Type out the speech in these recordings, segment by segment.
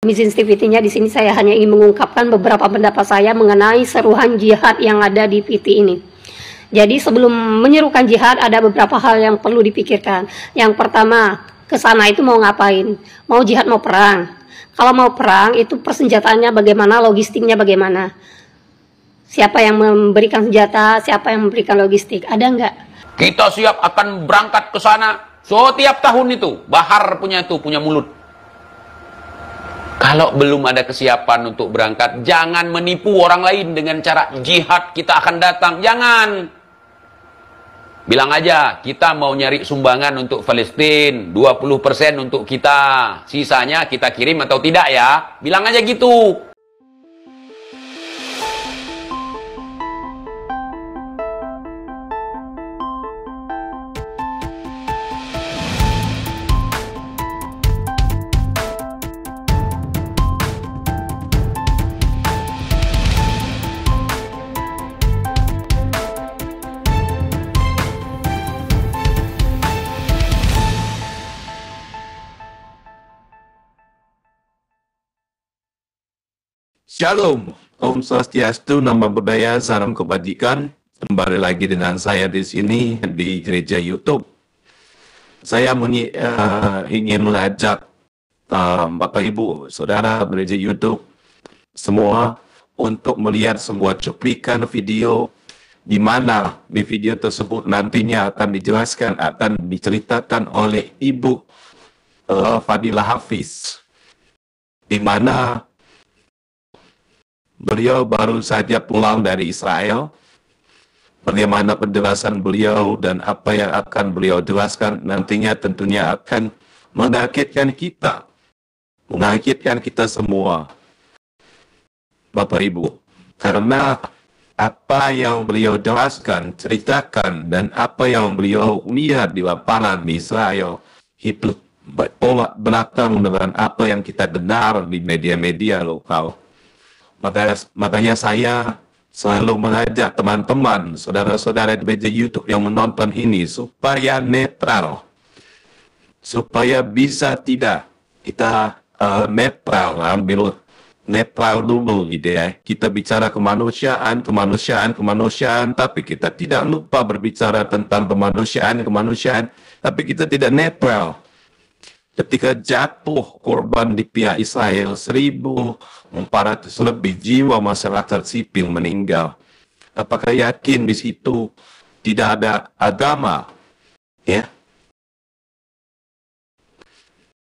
Sensitivity-nya di sini saya hanya ingin mengungkapkan beberapa pendapat saya mengenai seruan jihad yang ada di PT ini. Jadi sebelum menyerukan jihad ada beberapa hal yang perlu dipikirkan. Yang pertama, ke sana itu mau ngapain? Mau jihad, mau perang? Kalau mau perang itu persenjataannya bagaimana, logistiknya bagaimana? Siapa yang memberikan senjata, siapa yang memberikan logistik? Ada nggak? Kita siap akan berangkat ke sana. So tiap tahun itu Bahar punya mulut. Kalau belum ada kesiapan untuk berangkat, jangan menipu orang lain dengan cara jihad kita akan datang. Jangan. Bilang aja, kita mau nyari sumbangan untuk Palestina, 20% untuk kita. Sisanya kita kirim atau tidak ya. Bilang aja gitu. Shalom, Om Swastiastu, Namo Buddhaya, Salam Kebajikan. Kembali lagi dengan saya di sini di gereja YouTube. Saya ingin mengajak Bapak Ibu, Saudara gereja YouTube semua untuk melihat sebuah cuplikan video di mana di video tersebut nantinya akan dijelaskan, akan diceritakan oleh Ibu Fadilah Hafiz, di mana beliau baru saja pulang dari Israel. Bagaimana penjelasan beliau dan apa yang akan beliau jelaskan nantinya tentunya akan mengagetkan kita semua, Bapak Ibu. Karena apa yang beliau jelaskan, ceritakan, dan apa yang beliau lihat di lapangan di Israel itu bertolak belakang dengan apa yang kita dengar di media-media lokal. Makanya saya selalu mengajak teman-teman, saudara-saudara di media YouTube yang menonton ini supaya netral, supaya bisa tidak kita netral, ambil netral dulu gitu ya. Kita bicara kemanusiaan, tapi kita tidak lupa berbicara tentang kemanusiaan, tapi kita tidak netral. Ketika jatuh korban di pihak Israel, 1.400 lebih jiwa masyarakat sipil meninggal. Apakah yakin di situ tidak ada agama? Ya.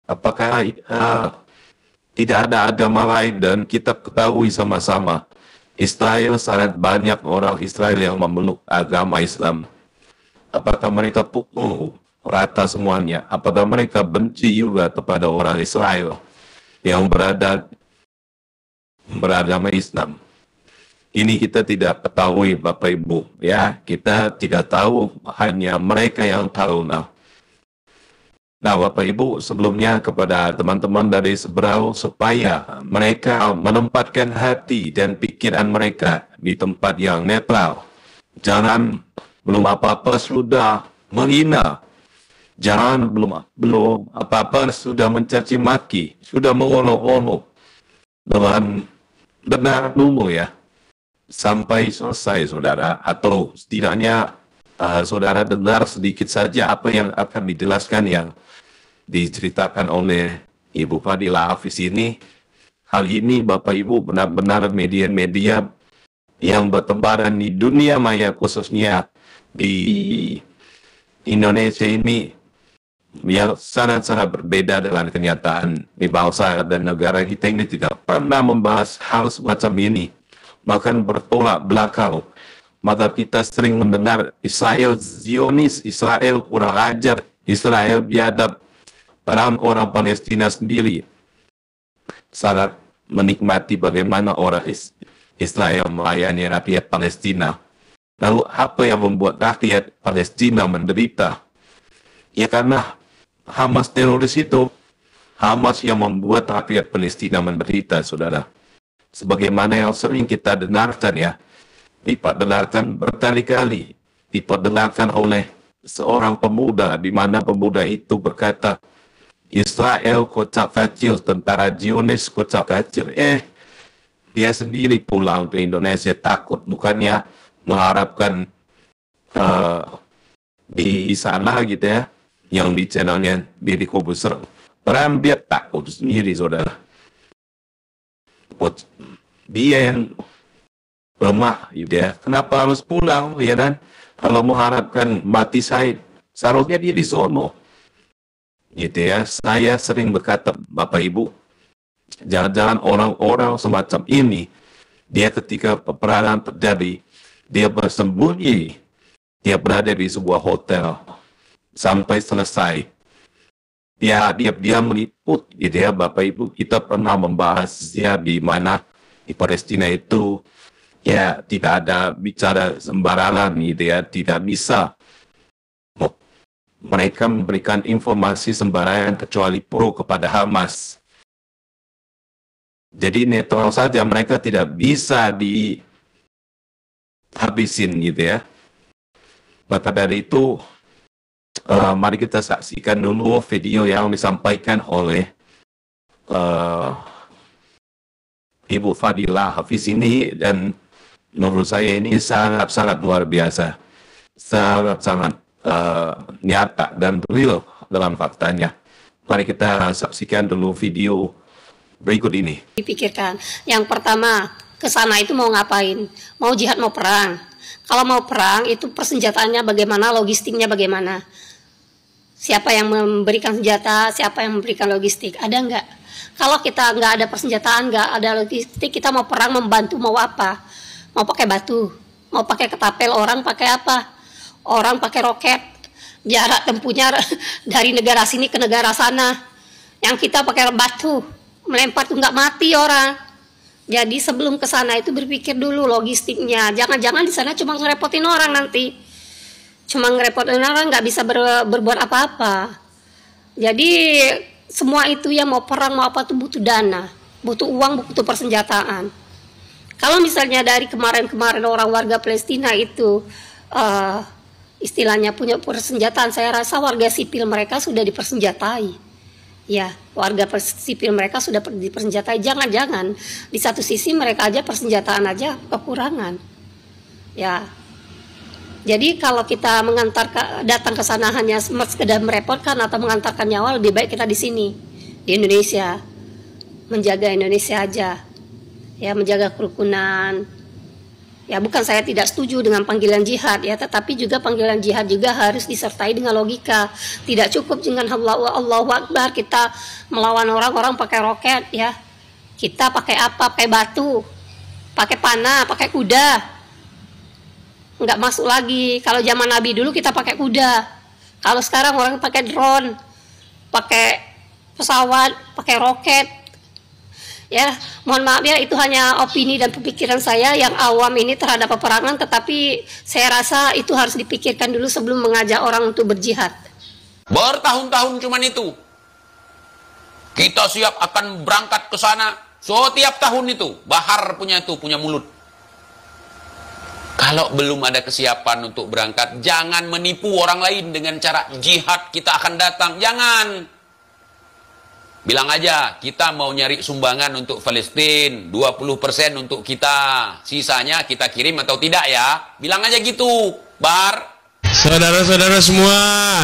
Apakah tidak ada agama lain? Dan kita ketahui sama-sama, Israel sangat banyak orang Israel yang memeluk agama Islam. Apakah mereka pukul rata semuanya? Apakah mereka benci juga kepada orang Israel yang beragama Islam? Ini kita tidak ketahui, Bapak Ibu, ya. Kita tidak tahu, hanya mereka yang tahu. Nah, Bapak Ibu, sebelumnya kepada teman-teman dari Seberau, supaya mereka menempatkan hati dan pikiran mereka di tempat yang netral. Jangan belum apa-apa sudah menghina. Jangan belum apa-apa sudah mencaci maki, sudah mengolok-olok. Dengan benar dulu ya, sampai selesai saudara, atau setidaknya saudara dengar sedikit saja apa yang akan dijelaskan yang diceritakan oleh Ibu Fadilah Hafiz ini. Hal ini Bapak Ibu benar-benar media-media yang bertebaran di dunia maya, khususnya di Indonesia ini, yang sangat-sangat berbeda dengan kenyataan di bangsa dan negara kita ini, tidak pernah membahas hal semacam ini, bahkan bertolak belakang. Maka kita sering mendengar Israel Zionis, Israel kurang ajar, Israel biadab, padahal orang Palestina sendiri sangat menikmati bagaimana orang Israel melayani rakyat Palestina. Lalu apa yang membuat rakyat Palestina menderita? Ya karena Hamas teroris itu, Hamas yang membuat rakyat Palestina menderita, saudara. Sebagaimana yang sering kita dengarkan ya, diperdengarkan berkali-kali, diperdengarkan oleh seorang pemuda, di mana pemuda itu berkata, Israel kota kecil, tentara Zionis kota kecil. Dia sendiri pulang ke Indonesia takut, bukannya mengharapkan di sana gitu ya, yang di channelnya Deddy Corbuzier. Orang dia takut sendiri, saudara. Dia yang lemah, gitu ya. Kenapa harus pulang, ya kan? Kalau mengharapkan mati syahid, seharusnya dia di sono. Gitu ya. Saya sering berkata, Bapak Ibu, jangan-jangan orang-orang semacam ini, dia ketika peperangan terjadi, dia bersembunyi, dia berada di sebuah hotel sampai selesai. Ya, dia meliput, gitu ya, Bapak Ibu. Kita pernah membahas ya di mana di Palestina itu, ya tidak ada bicara sembarangan, gitu ya, tidak bisa mereka memberikan informasi sembarangan kecuali pro kepada Hamas. Jadi netral saja, mereka tidak bisa dihabisin, gitu ya. Maka dari itu, mari kita saksikan dulu video yang disampaikan oleh Ibu Fadilah Hafiz ini, dan menurut saya ini sangat-sangat luar biasa, sangat-sangat nyata dan real dalam faktanya. Mari kita saksikan dulu video berikut ini. Dipikirkan, yang pertama, ke sana itu mau ngapain? Mau jihad, mau perang? Kalau mau perang, itu persenjataannya bagaimana, logistiknya bagaimana? Siapa yang memberikan senjata, siapa yang memberikan logistik? Ada nggak? Kalau kita nggak ada persenjataan, nggak ada logistik, kita mau perang, membantu, mau apa? Mau pakai batu? Mau pakai ketapel? Orang pakai apa? Orang pakai roket. Jarak tempuhnya dari negara sini ke negara sana. Yang kita pakai batu. Melempar tuh nggak mati orang. Jadi sebelum ke sana itu berpikir dulu logistiknya. Jangan-jangan di sana cuma ngerepotin orang nanti. Cuma ngerepotin orang, nggak bisa berbuat apa-apa. Jadi semua itu yang mau perang mau apa tuh butuh dana, butuh uang, butuh persenjataan. Kalau misalnya dari kemarin-kemarin orang warga Palestina itu istilahnya punya persenjataan, saya rasa warga sipil mereka sudah dipersenjatai. Ya, warga sipil mereka sudah dipersenjatai. Jangan-jangan di satu sisi mereka aja persenjataan aja kekurangan. Ya. Jadi kalau kita datang ke sana hanya sekedar merepotkan atau mengantarkan nyawa, lebih baik kita di sini, di Indonesia, menjaga Indonesia aja, ya, menjaga kerukunan. Ya, bukan saya tidak setuju dengan panggilan jihad, ya, tetapi juga panggilan jihad juga harus disertai dengan logika. Tidak cukup dengan Allahu Akbar kita melawan orang-orang pakai roket, ya. Kita pakai apa? Pakai batu, pakai panah, pakai kuda. Nggak masuk lagi. Kalau zaman Nabi dulu kita pakai kuda. Kalau sekarang orang pakai drone, pakai pesawat, pakai roket. Ya, mohon maaf ya, itu hanya opini dan pemikiran saya yang awam ini terhadap peperangan, tetapi saya rasa itu harus dipikirkan dulu sebelum mengajak orang untuk berjihad. Bertahun-tahun cuman itu. Kita siap akan berangkat ke sana. Setiap tahun itu, Bahar punya mulut. Kalau belum ada kesiapan untuk berangkat, jangan menipu orang lain dengan cara jihad kita akan datang. Jangan. Bilang aja, kita mau nyari sumbangan untuk Palestina, 20% untuk kita. Sisanya kita kirim atau tidak ya. Bilang aja gitu, Bar. Saudara-saudara semua,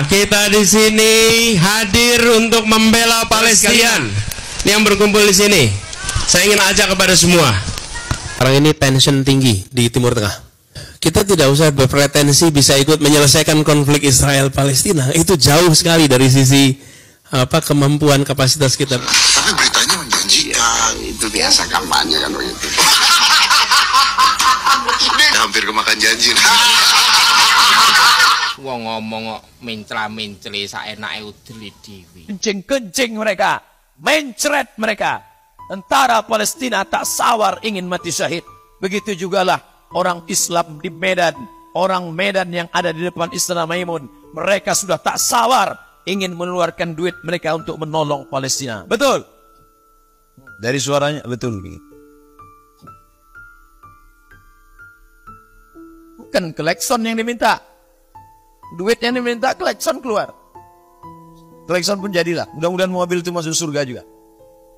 kita di sini hadir untuk membela Palestina. Yang berkumpul di sini, saya ingin ajak kepada semua. Sekarang ini tension tinggi di Timur Tengah. Kita tidak usah berpretensi bisa ikut menyelesaikan konflik Israel-Palestina. Itu jauh sekali dari sisi kemampuan kapasitas kita. Tapi beritanya menjanjikan. Itu biasa kampanye kan begitu. Hampir kemakan janji. Wong ngomong kok mintra-mintri saenake udeli dhewe. Kencing-kencing mereka, mencret mereka. Tentara Palestina tak sawar ingin mati syahid. Begitu jugalah orang Islam di Medan, orang Medan yang ada di depan Istana Maimun, mereka sudah tak sawar ingin mengeluarkan duit mereka untuk menolong Palestina. Betul? Dari suaranya betul. Bukan klekson yang diminta. Duit yang diminta, klekson keluar. klakson pun jadilah. Mudah-mudahan mobil itu masuk surga juga.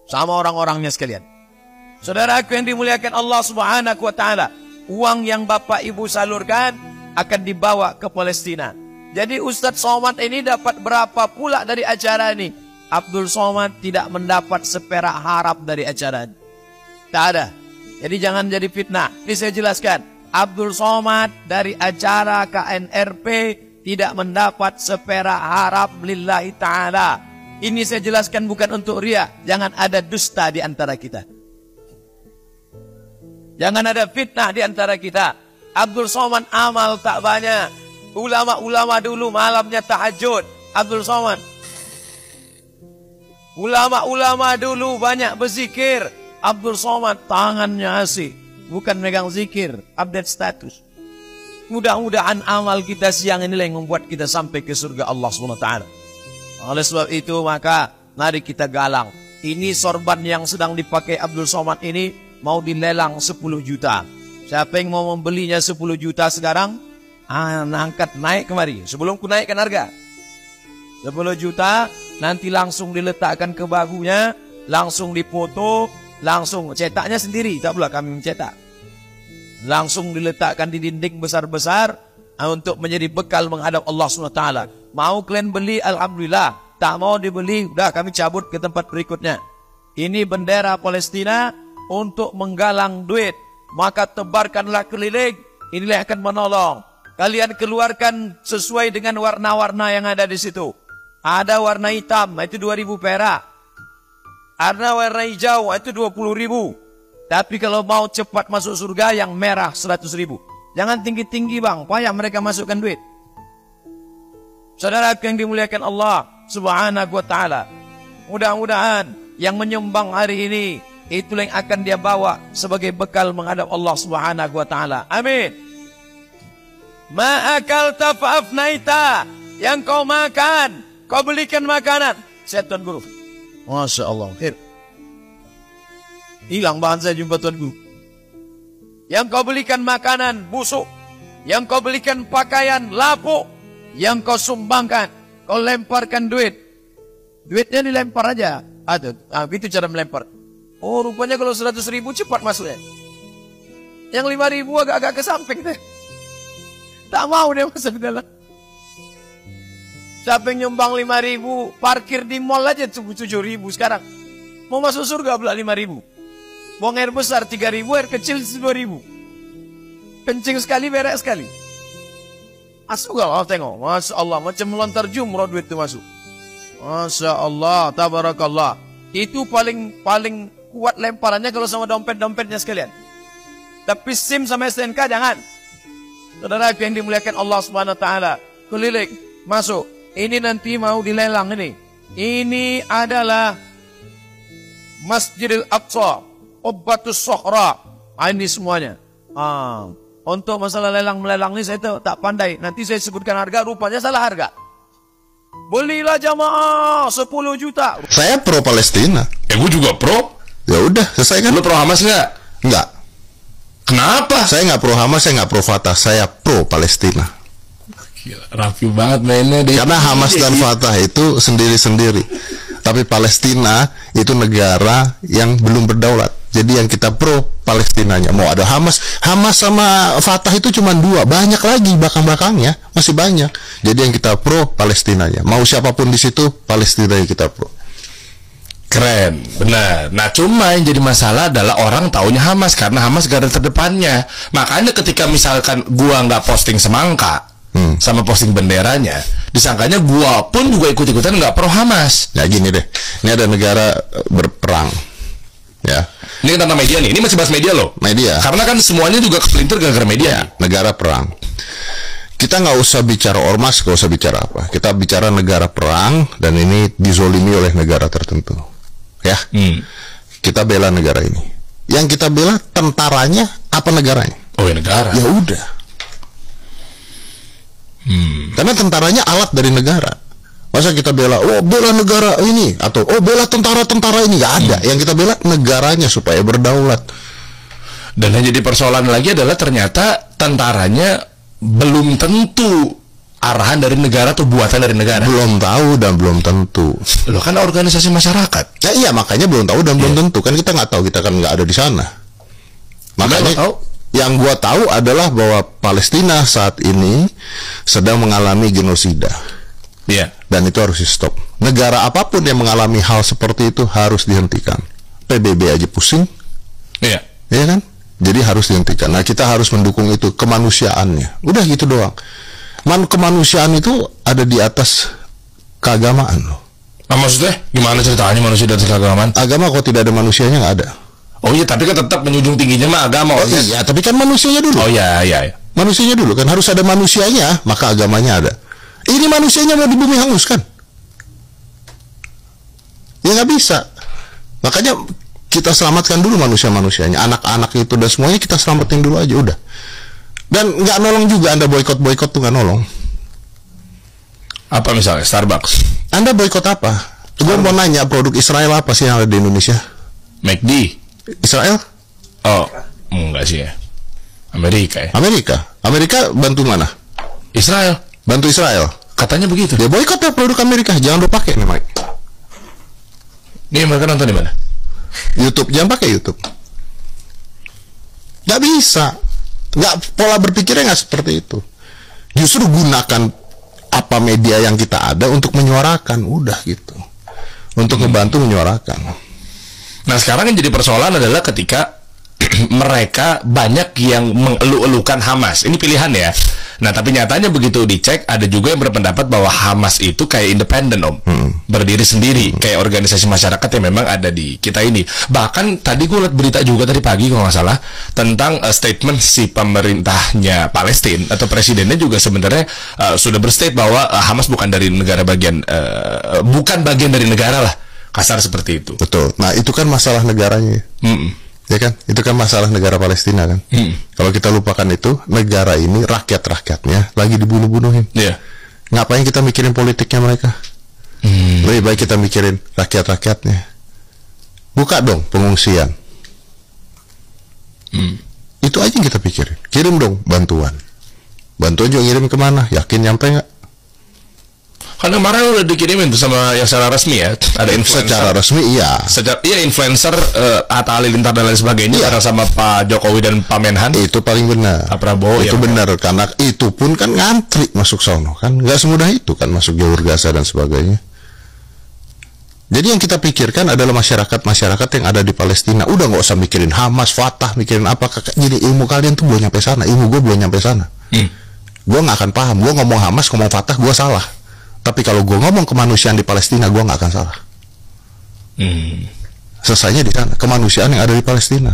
Sama orang-orangnya sekalian. Saudaraku yang dimuliakan Allah Subhanahu wa Ta'ala, uang yang Bapak Ibu salurkan akan dibawa ke Palestina. Jadi Ustadz Somad ini dapat berapa pula dari acara ini? Abdul Somad tidak mendapat seperak harap dari acara ini. Tak ada. Jadi jangan jadi fitnah. Ini saya jelaskan. Abdul Somad dari acara KNRP tidak mendapat seperak harap lillahi ta'ala. Ini saya jelaskan bukan untuk ria. Jangan ada dusta di antara kita. Jangan ada fitnah di antara kita. Abdul Somad amal tak banyak. Ulama-ulama dulu malamnya tahajud. Abdul Somad. Ulama-ulama dulu banyak berzikir. Abdul Somad tangannya asik. Bukan megang zikir. Update status. Mudah-mudahan amal kita siang ini yang membuat kita sampai ke surga Allah SWT. Oleh sebab itu maka mari kita galang. Ini sorban yang sedang dipakai Abdul Somad ini mau dilelang 10 juta. Siapa yang mau membelinya 10 juta sekarang? Angkat naik kemari. Sebelum ku naikkan harga 10 juta. Nanti langsung diletakkan ke bahunya. Langsung dipoto. Langsung cetaknya sendiri. Tak pula kami mencetak. Langsung diletakkan di dinding besar-besar. Untuk menjadi bekal menghadap Allah SWT. Mau kalian beli, Alhamdulillah. Tak mau dibeli, udah kami cabut ke tempat berikutnya. Ini bendera Palestina untuk menggalang duit. Maka tebarkanlah keliling. Inilah yang akan menolong. Kalian keluarkan sesuai dengan warna-warna yang ada di situ. Ada warna hitam, itu 2.000 perak. Ada warna hijau, itu 20.000. Tapi kalau mau cepat masuk surga, yang merah 100.000. Jangan tinggi-tinggi bang, payah mereka masukkan duit. Saudara yang dimuliakan Allah Subhanahu wa Ta'ala, mudah-mudahan yang menyumbang hari ini, itulah yang akan dia bawa sebagai bekal menghadap Allah Subhanahu wa Ta'ala. Amin. Ma'akalta fa'afnaita. Yang kau makan, kau belikan makanan. Saya Tuan Guru. Masya Allah. Khair. Hilang bahan saya jumpa Tuan Guru. Yang kau belikan makanan busuk. Yang kau belikan pakaian lapuk. Yang kau sumbangkan. Kau lemparkan duit. Duitnya dilempar aja. Itu cara melempar. Oh rupanya kalau 100.000 cepat masuknya. Yang 5.000 agak-agak ke samping deh. Tak mau dia masuk dalam. Siapa yang nyumbang 5.000, parkir di mall aja 7.000 sekarang. Mau masuk surga pula 5.000. Buang air besar 3.000, air kecil 2.000. Kencing sekali, berak sekali. Masuk gak? Oh, tengok. Masya Allah, macam melontar jumroh duit itu masuk. Masya Allah, tabarakallah. Itu paling kuat lemparannya kalau sama dompet-dompetnya sekalian. Tapi SIM sama STNK jangan. Saudara yang dimuliakan Allah Subhanahu wa Ta'ala, keliling masuk. Ini nanti mau dilelang ini. Ini adalah Masjidil Aqsa, Ubbatus Sohra. Ini semuanya. Untuk masalah lelang-melelang ini saya tak pandai. Nanti saya sebutkan harga, rupanya salah harga. Belilah jamaah 10 juta. Saya pro Palestina. Gue juga pro. Ya udah, selesai kan? Lu pro Hamas nggak? Enggak. Kenapa? Saya nggak pro Hamas, saya nggak pro Fatah, saya pro Palestina. Gila, rapi banget mainnya deh. Karena Hamas dan Fatah itu sendiri-sendiri. Tapi Palestina itu negara yang belum berdaulat. Jadi yang kita pro Palestinanya. Mau ada Hamas sama Fatah itu cuma 2. Banyak lagi belakang-belakangnya, masih banyak. Jadi yang kita pro Palestinanya. Mau siapapun di situ, Palestina yang kita pro. Keren, benar. Nah cuma yang jadi masalah adalah orang taunya Hamas karena Hamas garda terdepannya. Makanya ketika misalkan gua nggak posting semangka sama posting benderanya, disangkanya gua pun juga ikut-ikutan nggak pro Hamas. Ya gini deh, ini ada negara berperang, ya. Ini tentang media nih, ini masih bahas media loh. Media. Karena kan semuanya juga kepelintir gara-gara media. Ya, negara perang. Kita nggak usah bicara ormas, nggak usah bicara apa. Kita bicara negara perang dan ini dizolimi oleh negara tertentu. Ya, kita bela negara ini. Yang kita bela tentaranya apa negaranya? Oh ya negara. Ya udah. Karena tentaranya alat dari negara. Masa kita bela, oh bela negara ini atau oh bela tentara-tentara ini, nggak ada. Yang kita bela negaranya supaya berdaulat. Dan yang jadi persoalan lagi adalah ternyata tentaranya belum tentu arahan dari negara atau buatan dari negara? Belum tahu dan belum tentu. Loh, kan organisasi masyarakat. Ya, iya, makanya belum tahu dan belum tentu. Kan kita nggak tahu, kita kan nggak ada di sana. Makanya tahu? Yang gua tahu adalah bahwa Palestina saat ini sedang mengalami genosida. Iya. Dan itu harus di stop. Negara apapun yang mengalami hal seperti itu harus dihentikan. PBB aja pusing. Iya. Iya kan? Jadi harus dihentikan. Nah, kita harus mendukung itu, kemanusiaannya. Udah gitu doang. Kemanusiaan itu ada di atas keagamaan loh. Nah, maksudnya gimana ceritanya manusia dari keagamaan? Agama kalau tidak ada manusianya nggak ada. Oh iya, tapi kan tetap menjunjung tingginya mah agama. Oh iya, tapi kan manusianya dulu. Oh iya, iya. Manusianya dulu kan, harus ada manusianya, maka agamanya ada. Ini manusianya mau di bumi hanguskan. Ya nggak bisa. Makanya kita selamatkan dulu manusia-manusianya, anak-anak itu dan semuanya kita selamatin dulu aja udah. Dan nggak nolong juga, Anda boykot tuh nggak nolong. Apa misalnya Starbucks? Anda boykot apa? Gue mau nanya, produk Israel apa sih yang ada di Indonesia? McD. Israel? Oh, enggak sih ya. Amerika ya. Amerika bantu mana? Israel. Bantu Israel. Katanya begitu. Dia boykot ya produk Amerika. Jangan lo pakai nih, Mike. Nih mereka nonton di mana? YouTube, jangan pakai YouTube. Nggak bisa, pola berpikirnya nggak seperti itu. Justru gunakan apa media yang kita ada untuk menyuarakan, udah gitu, untuk membantu menyuarakan. Nah sekarang yang jadi persoalan adalah ketika mereka banyak yang mengeluh-elukan Hamas. Ini pilihan ya. Nah tapi nyatanya begitu dicek, ada juga yang berpendapat bahwa Hamas itu kayak independen berdiri sendiri, kayak organisasi masyarakat yang memang ada di kita ini. Bahkan tadi gue lihat berita juga tadi pagi kalau nggak salah tentang statement si pemerintahnya Palestina atau presidennya juga sebenarnya sudah berstate bahwa Hamas bukan dari negara bagian, bukan bagian dari negara lah, kasar seperti itu. Betul. Nah itu kan masalah negaranya. Ya kan, itu kan masalah negara Palestina kan. Kalau kita lupakan itu, negara ini rakyat-rakyatnya lagi dibunuh-bunuhin. Ngapain kita mikirin politiknya mereka? Lebih baik kita mikirin rakyat-rakyatnya. Buka dong pengungsian. Itu aja yang kita pikirin. Kirim dong bantuan. Bantuan juga ngirim kemana? Yakin nyampe nggak? Karena kemarin udah dikirimin tuh sama yang secara resmi ya, ada influencer. Secara resmi iya. Iya influencer Atta Halilintar dan lain sebagainya, bareng sama Pak Jokowi dan Pak Menhan. Itu paling benar. Pak Prabowo. Itu benar karena itu pun kan ngantri masuk sono kan, nggak semudah itu kan masuk jalur Gaza dan sebagainya. Jadi yang kita pikirkan adalah masyarakat yang ada di Palestina. Udah nggak usah mikirin Hamas, Fatah, mikirin apa. Jadi ilmu kalian tuh belum nyampe sana, ilmu gue belum nyampe sana. Gue nggak akan paham. Gue ngomong Hamas, ngomong Fatah, gue salah. Tapi kalau gue ngomong kemanusiaan di Palestina, gue nggak akan salah. Selesainya di sana, kemanusiaan yang ada di Palestina.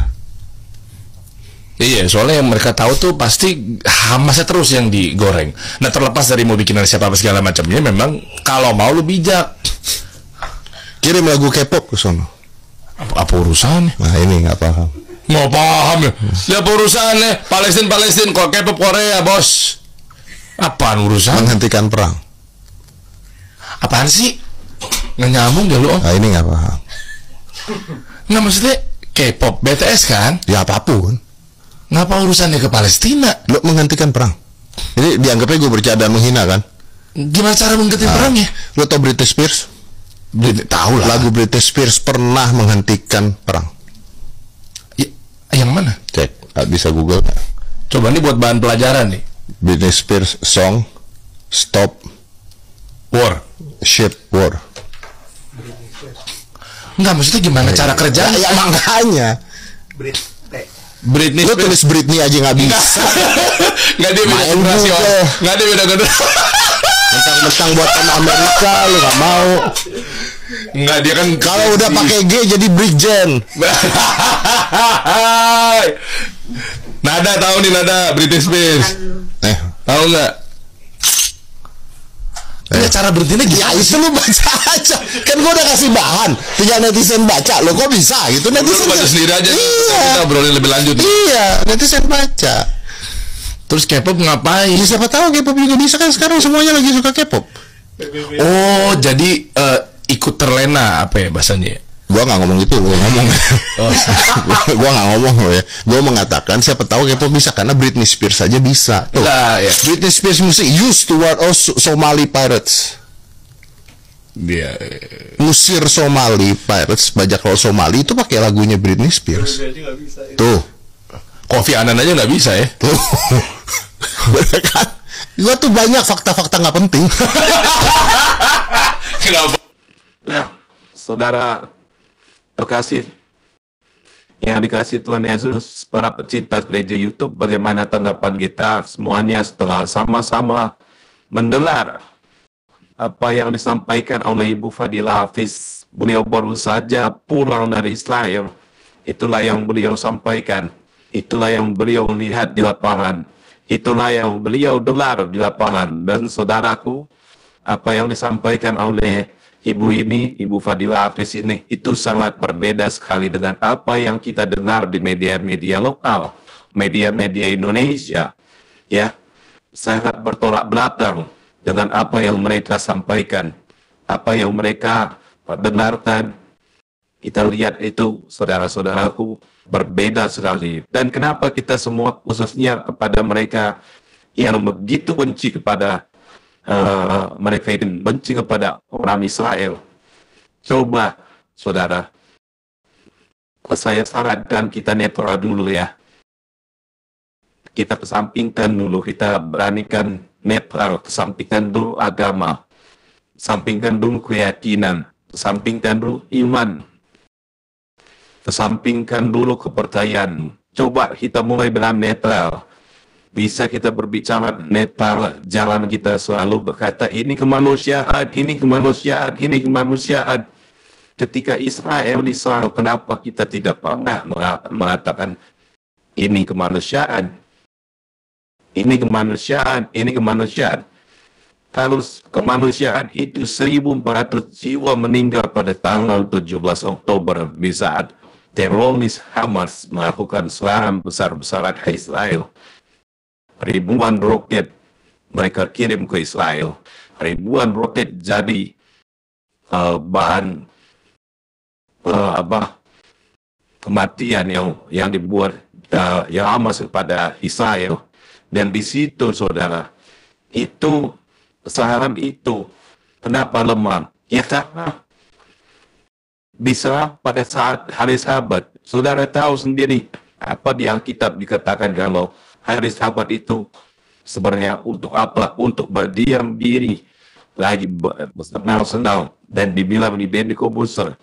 Iya, soalnya yang mereka tahu tuh pasti Hamasnya terus yang digoreng. Nah terlepas dari mau bikin siapa apa segala macamnya, memang kalau mau lu bijak. Kirim lagu K-pop ke sono. Apa urusannya? Nah ini nggak paham. Mau paham ya? Lihat urusannya Palestina kok K-pop Korea bos. Apaan urusan? Menghentikan perang. Apaan sih? Nggak nyambung ya lu om? Nah ini nggak paham. Nggak maksudnya K-pop, BTS kan? Ya apapun. Ngapa urusannya ke Palestina? Lo menghentikan perang. Jadi dianggapnya gue bercanda menghina kan? Gimana cara menghentikan perangnya? Lo tau Britney Spears? Tahu lah. Lagu Britney Spears pernah menghentikan perang. Yang mana? Cek, bisa Google. Coba nih buat bahan pelajaran nih. Britney Spears song Stop War. Ship War. Enggak, maksudnya gimana cara kerjanya? Ya makanya Britney lo tulis Britney aja nggak bisa. Nggak dia beda generasi. Nggak dia beda generasi. Mentang-mentang buatan Amerika lo nggak mau. Nggak, dia kan kalau udah pakai G jadi Bridgen. Nada tahu nih nada Britney Spears. Tahu nggak? Cara berhentinya ya itu lu baca aja. Kan gua udah kasih bahan, tinggal netizen baca. Lo kok bisa gitu? Netizen baca sendiri aja. Iya. Kita obrolin lebih lanjut. Iya, netizen baca. Terus K-pop ngapain? Ya, siapa tahu K-pop juga bisa kan, sekarang semuanya lagi suka K-pop. Oh, jadi ikut terlena apa ya bahasanya? Gua nggak ngomong gitu, gua ngomong. Gua nggak ngomong loh ya. Gua mengatakan siapa tahu K-pop bisa karena Britney Spears saja bisa. Tuh. Nah, ya. Britney Spears musik used to war Somali pirates. Dia Musir Somali pirates, bajak laut Somali itu pakai lagunya Britney Spears. Tuh. Kofi Annan aja nggak bisa ya. Tuh. Kan? Gua tuh banyak fakta-fakta nggak penting. Kenapa? Nah, saudara terkasih yang dikasih Tuhan Yesus, para pecinta gereja YouTube, bagaimana tanggapan kita semuanya setelah sama-sama mendengar apa yang disampaikan oleh Ibu Fadila Hafiz. Beliau baru saja pulang dari Israel. Itulah yang beliau sampaikan. Itulah yang beliau lihat di lapangan. Itulah yang beliau dengar di lapangan. Dan saudaraku, apa yang disampaikan oleh Ibu ini, Ibu Fadila Hafiz ini, itu sangat berbeda sekali dengan apa yang kita dengar di media-media lokal, media-media Indonesia. Ya, sangat bertolak belakang dengan apa yang mereka sampaikan, apa yang mereka dengarkan. Kita lihat itu, saudara-saudaraku, berbeda sekali. Dan kenapa kita semua, khususnya kepada mereka yang begitu benci kepada mereka itu benci kepada orang Israel. Coba, saudara, saya sarankan kita netral dulu ya. Kita kesampingkan dulu, kita beranikan netral, kesampingkan dulu agama, kesampingkan dulu keyakinan, kesampingkan dulu iman, kesampingkan dulu kepercayaan. Coba kita mulai dengan netral. Bisa kita berbicara netral, jangan kita selalu berkata ini kemanusiaan, ini kemanusiaan, ini kemanusiaan. Ketika Israel diserang, kenapa kita tidak pernah mengatakan ini kemanusiaan, ini kemanusiaan, ini kemanusiaan. Kalau kemanusiaan itu 1.400 jiwa meninggal pada tanggal 17 Oktober di saat teroris Hamas melakukan serangan besar-besaran ke Israel. Ribuan roket mereka kirim ke Israel. Ribuan roket jadi bahan kematian yang dibuat yang Hamas kepada Israel. Dan di situ, saudara, itu saran itu kenapa lemah? Ya karena bisa pada saat hari Sabat. Saudara tahu sendiri apa di Alkitab dikatakan kalau hari Sabat itu sebenarnya untuk apa? Untuk berdiam diri, lagi bersenang-senang. Dan dibilang di Benikobuser,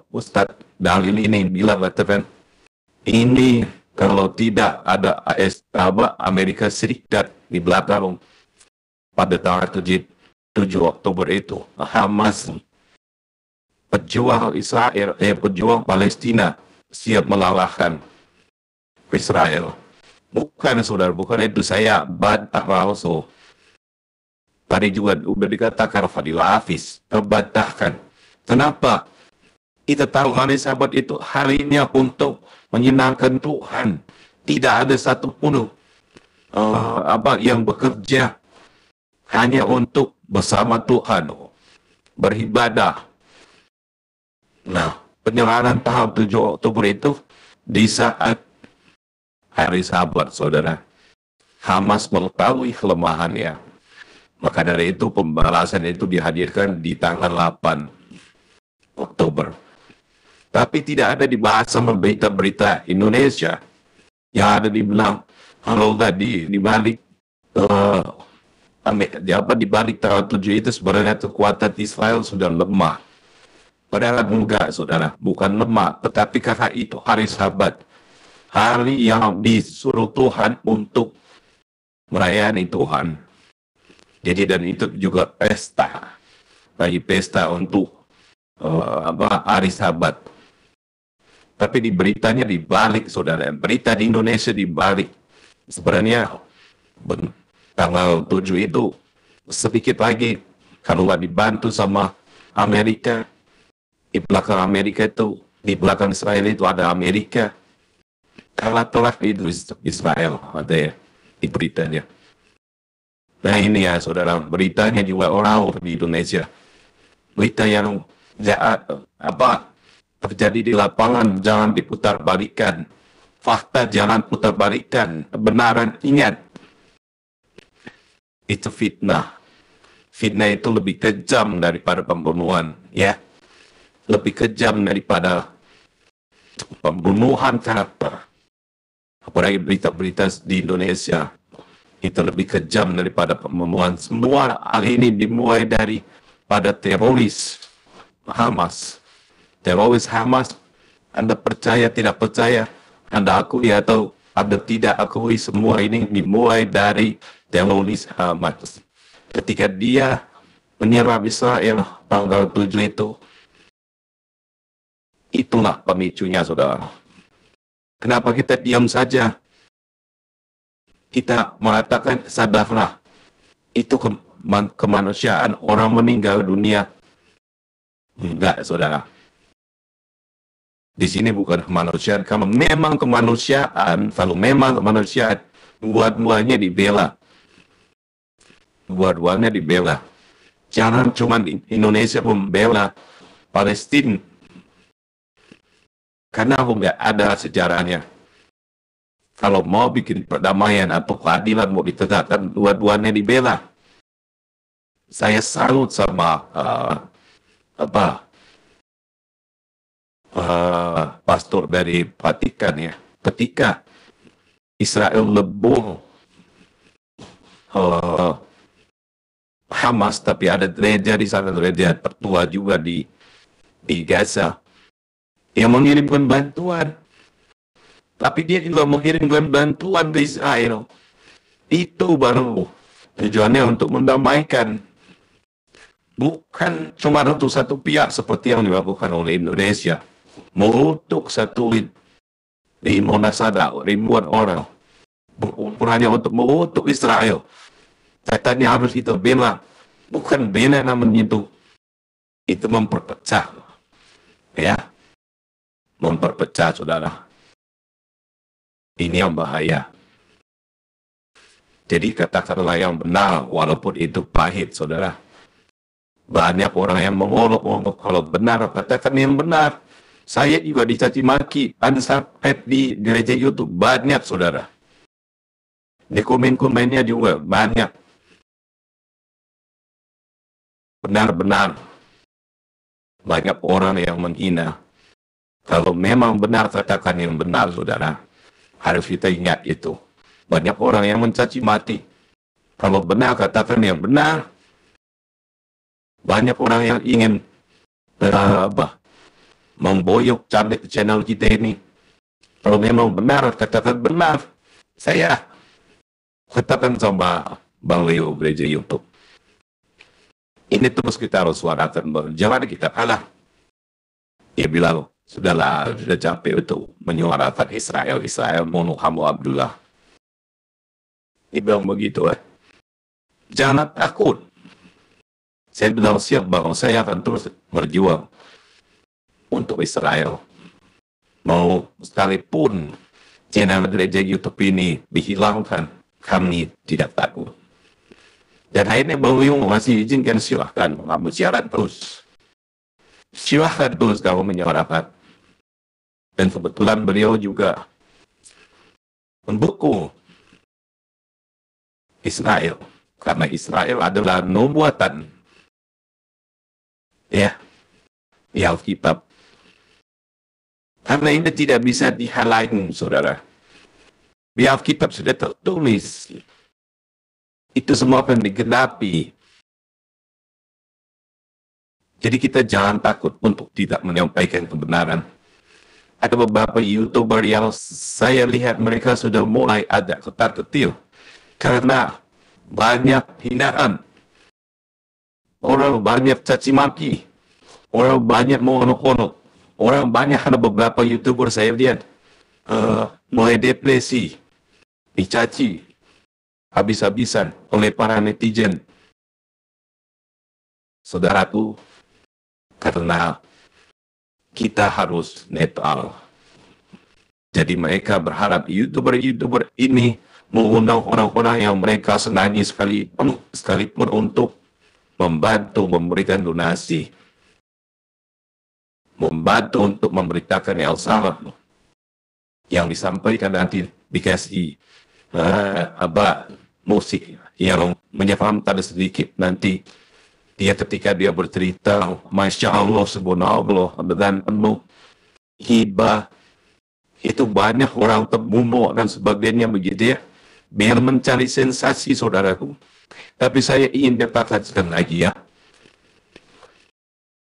Ustadz dalil ini bilang katakan, ini kalau tidak ada Amerika Serikat di belakang pada tanggal 7 Oktober itu, Hamas, pejuang Israel, pejuang Palestina siap mengalahkan Israel. Bukan, saudara, bukan itu saya bantah langsung. Tadi juga udah dikatakan Fadila Hafiz, terbantahkan. Kenapa? Kita tahu hari Sabat itu harinya untuk menyenangkan Tuhan. Tidak ada satupun yang bekerja hanya untuk bersama Tuhan, beribadah. Nah, penyerangan tahap 7 Oktober itu di saat hari Sabat, saudara. Hamas mengetahui kelemahannya. Maka dari itu pembalasan itu dihadirkan di tanggal 8 Oktober. Tapi tidak ada dibahas sama berita-berita Indonesia. Yang ada dibilang, kalau tadi dibalik di balik tanggal 7 itu sebenarnya kekuatan Israel sudah lemah. Padahal enggak, saudara. Bukan lemah, tetapi karena itu hari Sabat. Hari yang disuruh Tuhan untuk melayani Tuhan. Jadi dan itu juga pesta. Bagi pesta untuk hari Sabat. Tapi di beritanya dibalik, saudara. Berita di Indonesia dibalik. Sebenarnya tanggal 7 itu sedikit lagi kalau nggak dibantu sama Amerika. Di belakang Amerika itu, di belakang Israel itu ada Amerika. Kalah telak itu Israel, ada ya di beritanya. Nah ini ya saudara, beritanya juga orang di Indonesia. Berita yang apa terjadi di lapangan jangan diputar balikan. Fakta jangan putar balikan. Kebenaran ingat. Itu fitnah. Fitnah itu lebih kejam daripada pembunuhan, ya. Lebih kejam daripada pembunuhan karakter. Apalagi berita-berita di Indonesia itu lebih kejam daripada pembunuhan. Semua hal ini dimulai dari pada teroris Hamas. Teroris Hamas, Anda percaya tidak percaya, Anda akui atau Anda tidak akui, semua ini dimulai dari teroris Hamas. Ketika dia menyerang Israel tanggal 7 itu, itulah pemicunya, saudara. Kenapa kita diam saja? Kita mengatakan sadarlah, itu kemanusiaan, orang meninggal dunia. Enggak, saudara. Di sini bukan kemanusiaan. Kalau memang kemanusiaan, dua-duanya dibela. Dua-duanya dibela. Jangan cuma Indonesia membela Palestina. Karena nggak ada sejarahnya. Kalau mau bikin perdamaian atau keadilan mau ditegakkan, dua-duanya dibela. Saya salut sama pastor dari Vatikan, ya. Ketika Israel lebur Hamas, tapi ada gereja di sana, gereja tertua juga di Gaza, yang mengirimkan bantuan. Tapi dia juga mengirimkan bantuan ke Israel. Itu baru tujuannya untuk mendamaikan. Bukan cuma untuk satu pihak seperti yang dilakukan oleh Indonesia. Mengutuk satu di Monasada, ribuan orang. Hanya untuk mengutuk Israel. Katanya harus itu bela. Bukan bela namanya itu memperpecah. Ya. Memperpecah, saudara. Ini yang bahaya. Jadi katakanlah yang benar, walaupun itu pahit, saudara. Banyak orang yang mengolok-olok, kalau benar, katakan yang benar. Saya juga dicaci maki, unsubscribe di gereja YouTube, banyak, saudara. Di komen-komennya juga banyak. Benar-benar banyak orang yang menghina. Kalau memang benar, katakan yang benar, saudara. Harus kita ingat itu. Banyak orang yang mencaci maki. Kalau benar, katakan yang benar. Banyak orang yang ingin memboyok channel kita ini. Kalau memang benar, katakan benar. Saya katakan sama Bang Leo gereja YouTube. Ini terus kita harus suarakan. Jangan kita kalah. Dia bilang, sudahlah, sudah capek untuk menyuarakan Israel bunuh Hamu Abdullah. Dia bilang begitu, Jangan takut. Saya bilang siap, Bang. Saya akan terus berjuang untuk Israel. Mau sekalipun channel gereja YouTube ini dihilangkan, kami tidak takut. Dan akhirnya Bang Yung masih izinkan, silahkan. Kamu siaran terus. Silahkan terus kamu menyuarakan. Dan kebetulan beliau juga mendukung Israel. Karena Israel adalah nubuatan. Ya. Di Alkitab. Karena ini tidak bisa dihalangi, saudara. Di Alkitab sudah tertulis. Itu semua akan digenapi. Jadi kita jangan takut untuk tidak menyampaikan kebenaran. Ada beberapa YouTuber yang saya lihat mereka sudah mulai ada ketar-ketir karena banyak hinaan, orang banyak caci maki, orang banyak mengonok-onok, orang banyak, ada beberapa YouTuber saya lihat mulai depresi, dicaci habis-habisan oleh para netizen. Saudaraku, karena kita harus netral. Jadi mereka berharap YouTuber ini mengundang orang-orang yang mereka senangi sekalipun untuk membantu memberikan donasi. membantu untuk memberitakan yang salah. Yang disampaikan nanti dikasih musik yang menyeramkan sedikit nanti. Dia ketika dia bercerita, Masya Allah, Subhanallah, dan penuh hibah. Itu banyak orang terbunuh dan sebagainya begitu ya. Biar mencari sensasi, saudaraku. Tapi saya ingin katakan sekali lagi ya.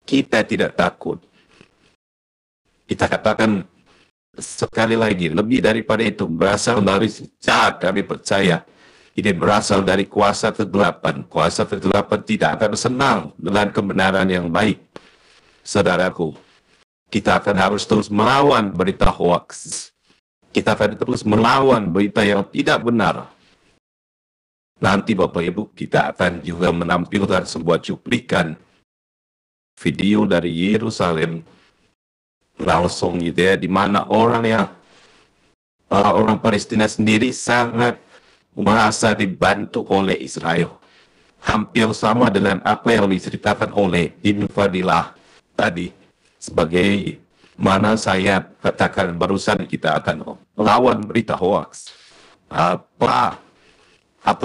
Kita tidak takut. Kita katakan sekali lagi, lebih daripada itu, berasal dari sejak kami percaya. Ini berasal dari kuasa kegelapan. Kuasa kegelapan tidak akan senang dengan kebenaran yang baik. Saudaraku, kita akan harus terus melawan berita hoax. Kita akan terus melawan berita yang tidak benar. Nanti Bapak Ibu, kita akan juga menampilkan sebuah cuplikan video dari Yerusalem langsung gitu ya, di mana orang Palestina sendiri sangat merasa dibantu oleh Israel. Hampir sama dengan apa yang diceritakan oleh Ibnu Fadilah tadi. Sebagai mana saya katakan barusan, kita akan melawan berita hoax. Apa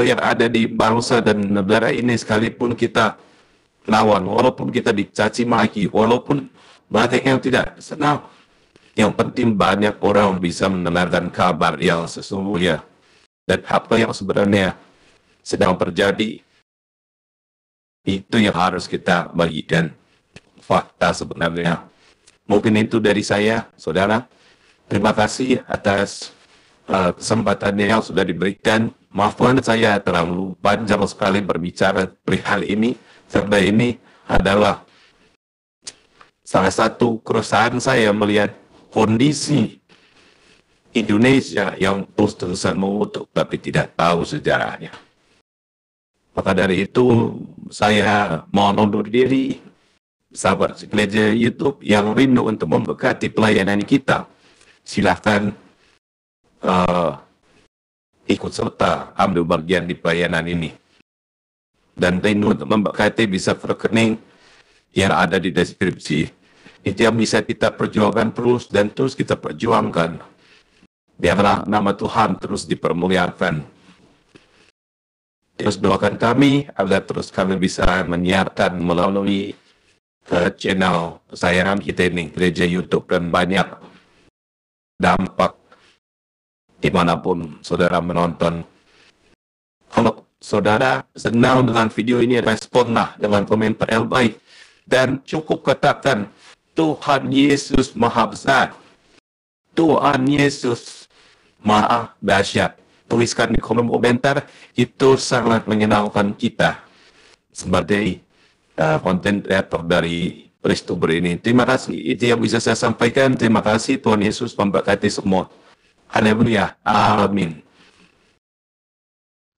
yang ada di bangsa dan negara ini sekalipun kita lawan, walaupun kita dicaci maki, walaupun banyak yang tidak senang. Yang penting banyak orang bisa mendengarkan kabar yang sesungguhnya. Dan apa yang sebenarnya sedang terjadi, itu yang harus kita bagikan fakta sebenarnya. Mungkin itu dari saya, saudara. Terima kasih atas kesempatannya yang sudah diberikan. Maafkan saya terlalu panjang sekali berbicara perihal ini, karena ini adalah salah satu keresahan saya melihat kondisi Indonesia yang terus-terusan mengutuk tapi tidak tahu sejarahnya. Maka dari itu saya mohon undur diri, sahabat gereja YouTube yang rindu untuk memberkati pelayanan kita. Silahkan ikut serta ambil bagian di pelayanan ini. Dan rindu untuk memberkati bisa ke rekening yang ada di deskripsi. Itu yang bisa kita perjuangkan terus dan terus kita perjuangkan. Biarlah nama Tuhan terus dipermuliakan. Terus doakan kami agar terus kami bisa menyiarkan melalui channel kesayangan kita ini, gereja YouTube, dan banyak dampak dimanapun saudara menonton. Kalau saudara senang dengan video ini, responlah dengan komentar yang baik. Dan cukup katakan, Tuhan Yesus Maha Besar. Tuhan Yesus Maha Dahsyat. Tuliskan di kolom komentar, itu sangat menyenangkan kita sebagai konten kreator dari Prestuber ini. Terima kasih, itu yang bisa saya sampaikan. Terima kasih, Tuhan Yesus memberkati semua. Haleluya, amin.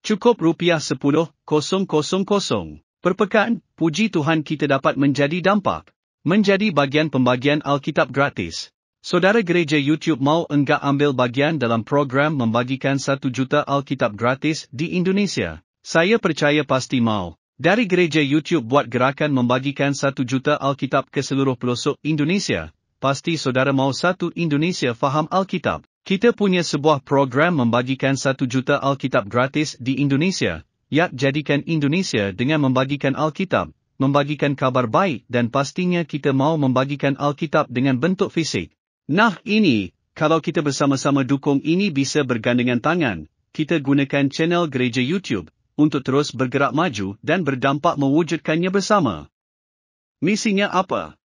Cukup rupiah 10,000 per pekan. Puji Tuhan kita dapat menjadi dampak, menjadi bagian pembagian Alkitab gratis. Saudara gereja YouTube mau enggak ambil bagian dalam program membagikan 1 juta Alkitab gratis di Indonesia? Saya percaya pasti mau. Dari gereja YouTube buat gerakan membagikan 1 juta Alkitab ke seluruh pelosok Indonesia. Pasti saudara mau satu Indonesia faham Alkitab. Kita punya sebuah program membagikan 1 juta Alkitab gratis di Indonesia. Yat jadikan Indonesia dengan membagikan Alkitab, membagikan kabar baik, dan pastinya kita mau membagikan Alkitab dengan bentuk fisik. Nah ini, kalau kita bersama-sama dukung ini bisa bergandengan tangan, kita gunakan channel gereja YouTube untuk terus bergerak maju dan berdampak mewujudkannya bersama. Misinya apa?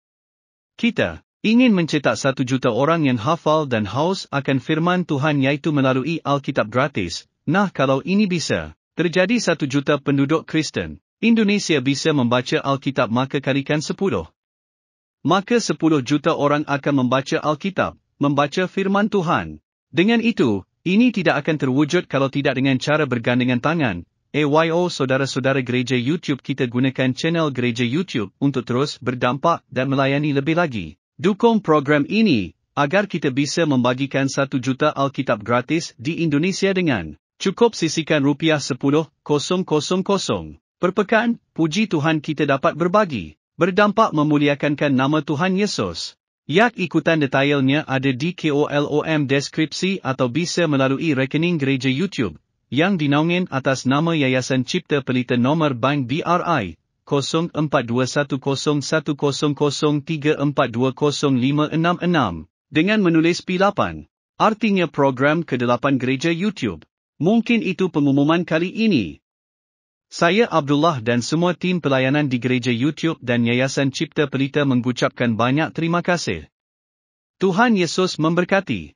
Kita ingin mencetak 1 juta orang yang hafal dan haus akan firman Tuhan, yaitu melalui Alkitab gratis. Nah kalau ini bisa terjadi 1 juta penduduk Kristen Indonesia bisa membaca Alkitab, maka kalikan 10. Maka 10 juta orang akan membaca Alkitab, membaca firman Tuhan. Dengan itu, ini tidak akan terwujud kalau tidak dengan cara bergandengan tangan. Saudara-saudara gereja YouTube, kita gunakan channel gereja YouTube untuk terus berdampak dan melayani lebih lagi. Dukung program ini, agar kita bisa membagikan 1 juta Alkitab gratis di Indonesia dengan cukup sisihkan rupiah 10,000 per pekan. Puji Tuhan kita dapat berbagi. Berdampak memuliakan nama Tuhan Yesus. Yak ikutan detailnya ada di KOLOM deskripsi atau bisa melalui rekening gereja YouTube yang dinaungin atas nama Yayasan Cipta Pelita nomor bank BRI 0421010034205666 dengan menulis P8. Artinya program ke-8 gereja YouTube. Mungkin itu pengumuman kali ini. Saya Abdullah dan semua tim pelayanan di gereja YouTube dan Yayasan Cipta Pelita mengucapkan banyak terima kasih. Tuhan Yesus memberkati.